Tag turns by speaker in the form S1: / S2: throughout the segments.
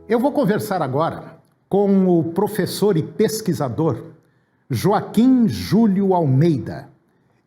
S1: Eu vou conversar agora com o professor e pesquisador Joaquim Júlio Almeida.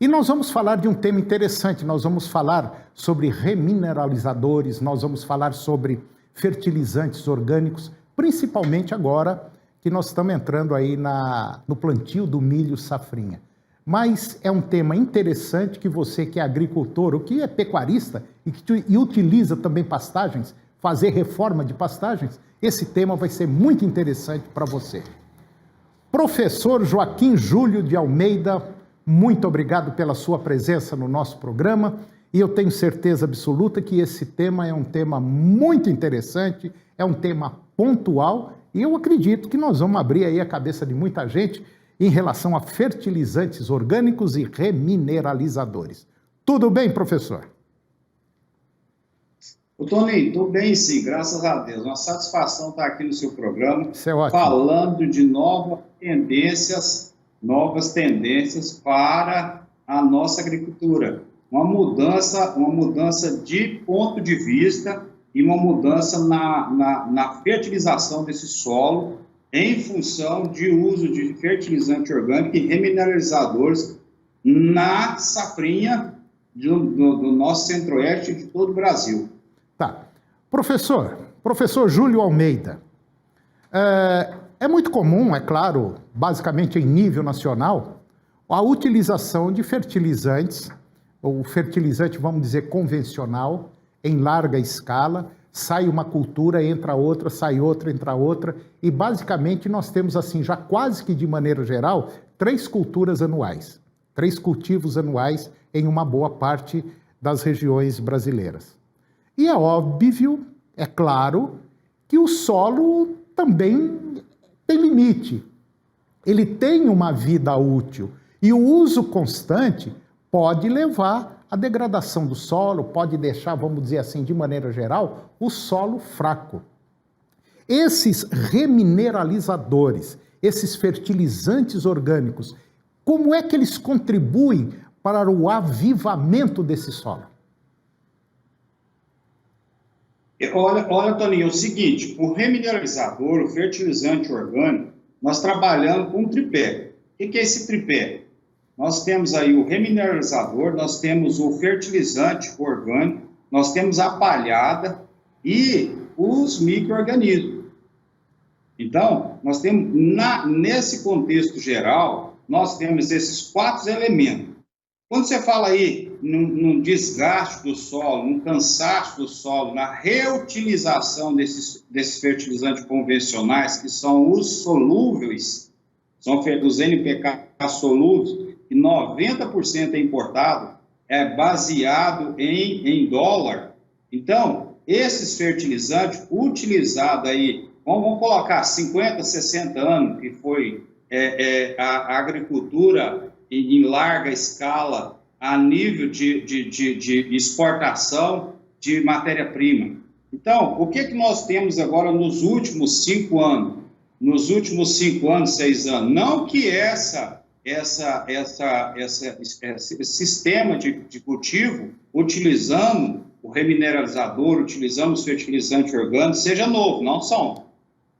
S1: E nós vamos falar de um tema interessante, nós vamos falar sobre remineralizadores, nós vamos falar sobre fertilizantes orgânicos, principalmente agora que nós estamos entrando aí no plantio do milho safrinha. Mas é um tema interessante que você que é agricultor ou que é pecuarista e utiliza também pastagens, fazer reforma de pastagens, esse tema vai ser muito interessante para você. Professor Joaquim Júlio de Almeida, muito obrigado pela sua presença no nosso programa e eu tenho certeza absoluta que esse tema é um tema muito interessante, é um tema pontual e eu acredito que nós vamos abrir aí a cabeça de muita gente em relação a fertilizantes orgânicos e remineralizadores. Tudo bem, professor?
S2: Ô, Toninho, estou bem sim, graças a Deus. Uma satisfação estar aqui no seu programa,
S1: Isso é ótimo.
S2: Falando de novas tendências para a nossa agricultura. Uma mudança de ponto de vista e uma mudança na fertilização desse solo em função de uso de fertilizante orgânico e remineralizadores na safrinha do nosso centro-oeste e de todo o Brasil.
S1: Tá. Professor Júlio Almeida, é muito comum, é claro, basicamente em nível nacional, a utilização de fertilizantes, ou fertilizante, vamos dizer, convencional, em larga escala, sai uma cultura, entra outra, sai outra, entra outra, e basicamente nós temos assim, já quase que de maneira geral, 3 culturas anuais, 3 cultivos anuais em uma boa parte das regiões brasileiras. E é óbvio, é claro, que o solo também tem limite. Ele tem uma vida útil e o uso constante pode levar à degradação do solo, pode deixar, vamos dizer assim, de maneira geral, o solo fraco. Esses remineralizadores, esses fertilizantes orgânicos, como é que eles contribuem para o avivamento desse solo?
S2: Olha, Toninho, é o seguinte, o remineralizador, o fertilizante orgânico, nós trabalhamos com um tripé. O que é esse tripé? Nós temos aí o remineralizador, nós temos o fertilizante orgânico, nós temos a palhada e os micro-organismos. Então, nós temos, nesse contexto geral, nós temos esses 4 elementos. Quando você fala aí num desgaste do solo, num cansaço do solo, na reutilização desses fertilizantes convencionais, que são os solúveis, são os NPK solúveis, e 90% é importado, é baseado em dólar. Então, esses fertilizantes utilizados aí, vamos colocar 50, 60 anos, que foi a agricultura em larga escala, a nível de exportação de matéria-prima. Então, o que nós temos agora nos últimos 5 anos? Nos últimos 5 anos, 6 anos? Não que esse sistema de cultivo, utilizando o remineralizador, utilizando os fertilizantes orgânicos, seja novo, não são.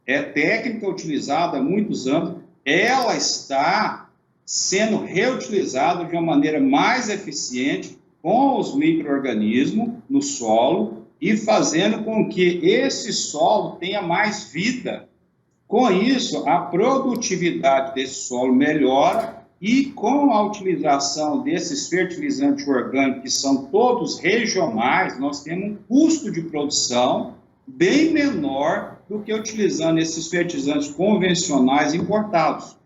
S2: É técnica utilizada há muitos anos, ela está sendo reutilizada de uma maneira mais eficiente com os micro-organismos no solo e fazendo com que esse solo tenha mais vida. Com isso, a produtividade desse solo melhora e com a utilização desses fertilizantes orgânicos, que são todos regionais, nós temos um custo de produção bem menor do que utilizando esses fertilizantes convencionais importados.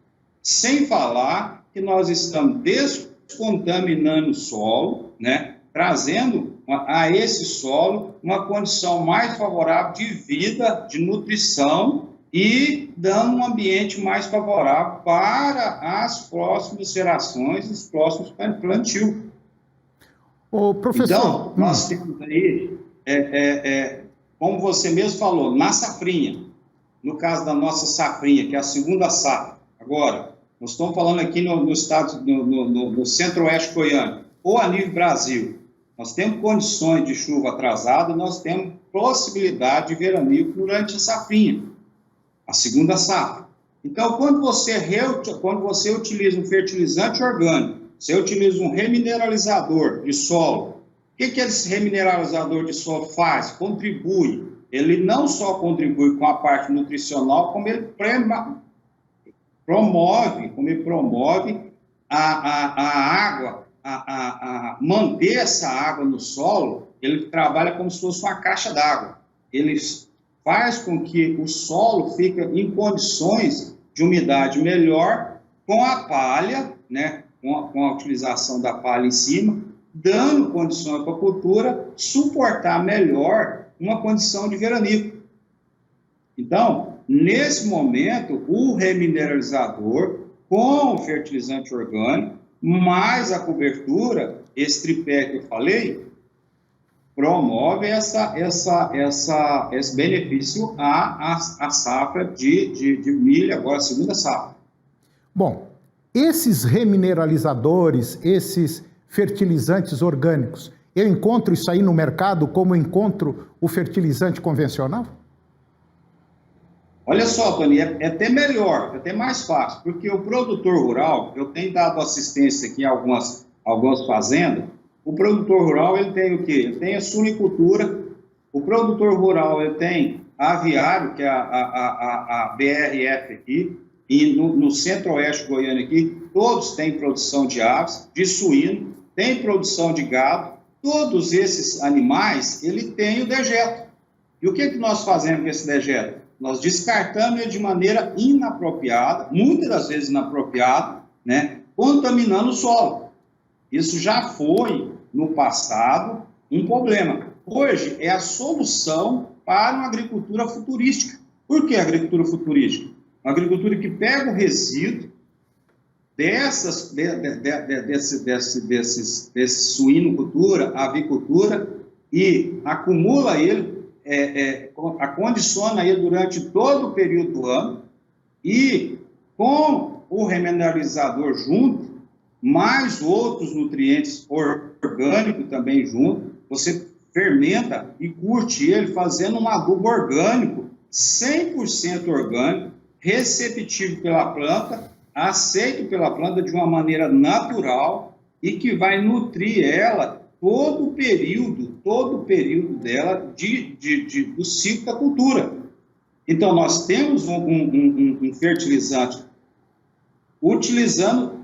S2: Sem falar que nós estamos descontaminando o solo, né, trazendo a esse solo uma condição mais favorável de vida, de nutrição e dando um ambiente mais favorável para as próximas gerações, os próximos plantios.
S1: Ô, professor...
S2: Então, nós temos aí, como você mesmo falou, na safrinha, no caso da nossa safrinha, que é a segunda safra, agora, nós estamos falando aqui no estado, no centro-oeste goiano, ou a nível Brasil, nós temos condições de chuva atrasada, nós temos possibilidade de veranico durante a safrinha, a segunda safra. Então, quando você utiliza um fertilizante orgânico, você utiliza um remineralizador de solo, o que esse remineralizador de solo faz? Contribui. Ele não só contribui com a parte nutricional, como ele promove a água, manter essa água no solo. Ele trabalha como se fosse uma caixa d'água. Ele faz com que o solo fique em condições de umidade melhor com a palha, né, com a utilização da palha em cima, dando condições para a cultura suportar melhor uma condição de veranico. Então, nesse momento, o remineralizador com o fertilizante orgânico, mais a cobertura, esse tripé que eu falei, promove esse benefício à safra de milho, agora a segunda safra.
S1: Bom, esses remineralizadores, esses fertilizantes orgânicos, eu encontro isso aí no mercado como eu encontro o fertilizante convencional?
S2: Olha só, Tony, é até melhor, é até mais fácil, porque o produtor rural, eu tenho dado assistência aqui em algumas fazendas, o produtor rural, ele tem o quê? Ele tem a suinicultura, o produtor rural, ele tem aviário, que é a BRF aqui, e no centro-oeste goiano aqui, todos têm produção de aves, de suíno, tem produção de gado, todos esses animais, ele tem o dejeto. E o que nós fazemos com esse dejeto? Nós descartamos ele de maneira inapropriada, muitas das vezes inapropriada, né, contaminando o solo. Isso já foi, no passado, um problema. Hoje é a solução para uma agricultura futurística. Por que agricultura futurística? Uma agricultura que pega o resíduo desse suinocultura, avicultura, e acumula ele, acondiciona ele durante todo o período do ano, e com o remineralizador junto, mais outros nutrientes orgânicos também junto, você fermenta e curte ele fazendo um adubo orgânico, 100% orgânico, receptivo pela planta, aceito pela planta de uma maneira natural e que vai nutrir ela todo o período dela do ciclo da cultura. Então, nós temos um fertilizante utilizando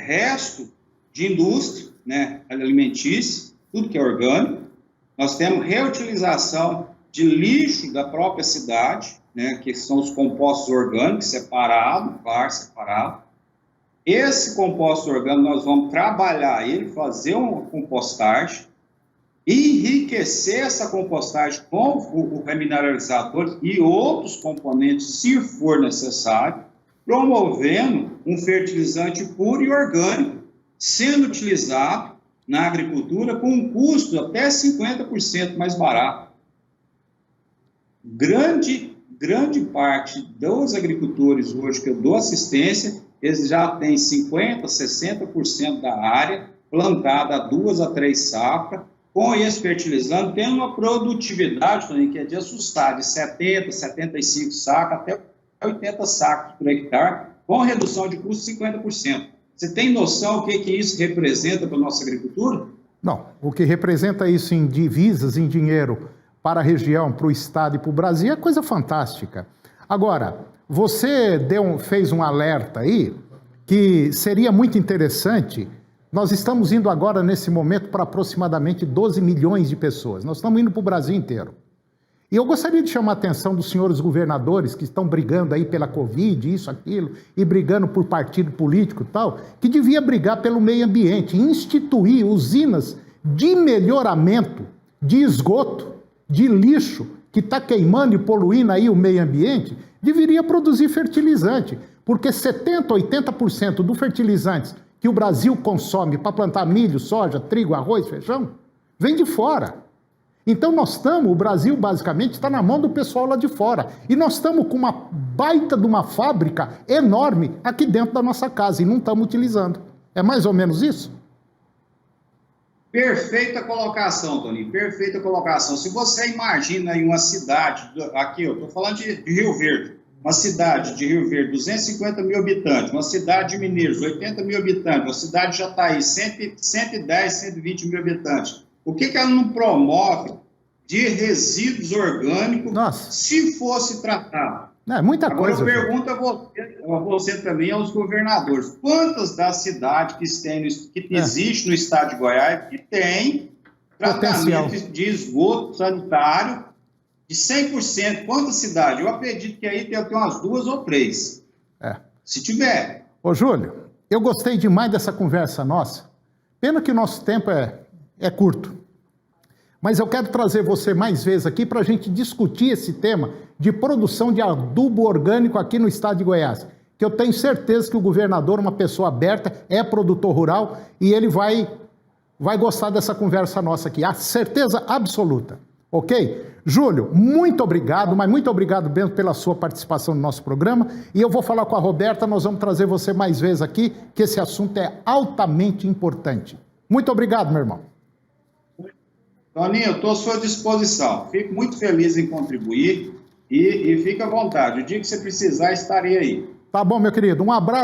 S2: resto de indústria, né, alimentícia, tudo que é orgânico. Nós temos reutilização de lixo da própria cidade, né, que são os compostos orgânicos separado. Esse composto orgânico nós vamos trabalhar ele, fazer uma compostagem, enriquecer essa compostagem com o remineralizador e outros componentes, se for necessário, promovendo um fertilizante puro e orgânico, sendo utilizado na agricultura com um custo até 50% mais barato. Grande parte dos agricultores hoje que eu dou assistência, eles já têm 50%, 60% da área plantada a 2 a 3 safras, com esse fertilizante, tendo uma produtividade também que é de assustar, de 70, 75 sacos até 80 sacos por hectare, com redução de custo de 50%. Você tem noção do que isso representa para a nossa agricultura?
S1: Não, o que representa isso em divisas, em dinheiro, para a região, para o estado e para o Brasil é coisa fantástica. Agora, você fez um alerta aí que seria muito interessante. Nós estamos indo agora, nesse momento, para aproximadamente 12 milhões de pessoas. Nós estamos indo para o Brasil inteiro. E eu gostaria de chamar a atenção dos senhores governadores que estão brigando aí pela Covid, isso, aquilo, e brigando por partido político e tal, que devia brigar pelo meio ambiente, instituir usinas de melhoramento de esgoto, de lixo, que está queimando e poluindo aí o meio ambiente, deveria produzir fertilizante, porque 70%, 80% do fertilizantes que o Brasil consome para plantar milho, soja, trigo, arroz, feijão, vem de fora. Então o Brasil basicamente está na mão do pessoal lá de fora. E nós estamos com uma baita de uma fábrica enorme aqui dentro da nossa casa e não estamos utilizando. É mais ou menos isso?
S2: Perfeita colocação, Toninho, perfeita colocação. Se você imagina aí uma cidade, aqui eu estou falando de Rio Verde, uma cidade de Rio Verde, 250 mil habitantes, uma cidade de Mineiros, 80 mil habitantes, uma cidade de Jataí, 110, 120 mil habitantes. O que ela não promove de resíduos orgânicos se fosse tratado?
S1: É muita coisa.
S2: Agora eu pergunto a você também, aos governadores, quantas das cidades que existe no estado de Goiás que tem tratamento de esgoto sanitário de 100%? Quantas cidades? Eu acredito que aí tem umas 2 ou 3. Se tiver.
S1: Ô, Júlio, eu gostei demais dessa conversa nossa. Pena que o nosso tempo é curto. Mas eu quero trazer você mais vezes aqui para a gente discutir esse tema de produção de adubo orgânico aqui no estado de Goiás. Que eu tenho certeza que o governador, uma pessoa aberta, é produtor rural e ele vai gostar dessa conversa nossa aqui. A certeza absoluta. Ok? Júlio, muito obrigado, mas muito obrigado mesmo pela sua participação no nosso programa. E eu vou falar com a Roberta, nós vamos trazer você mais vezes aqui, que esse assunto é altamente importante. Muito obrigado, meu irmão.
S2: Toninho, eu estou à sua disposição. Fico muito feliz em contribuir e fica à vontade. O dia que você precisar, estarei aí.
S1: Tá bom, meu querido. Um abraço.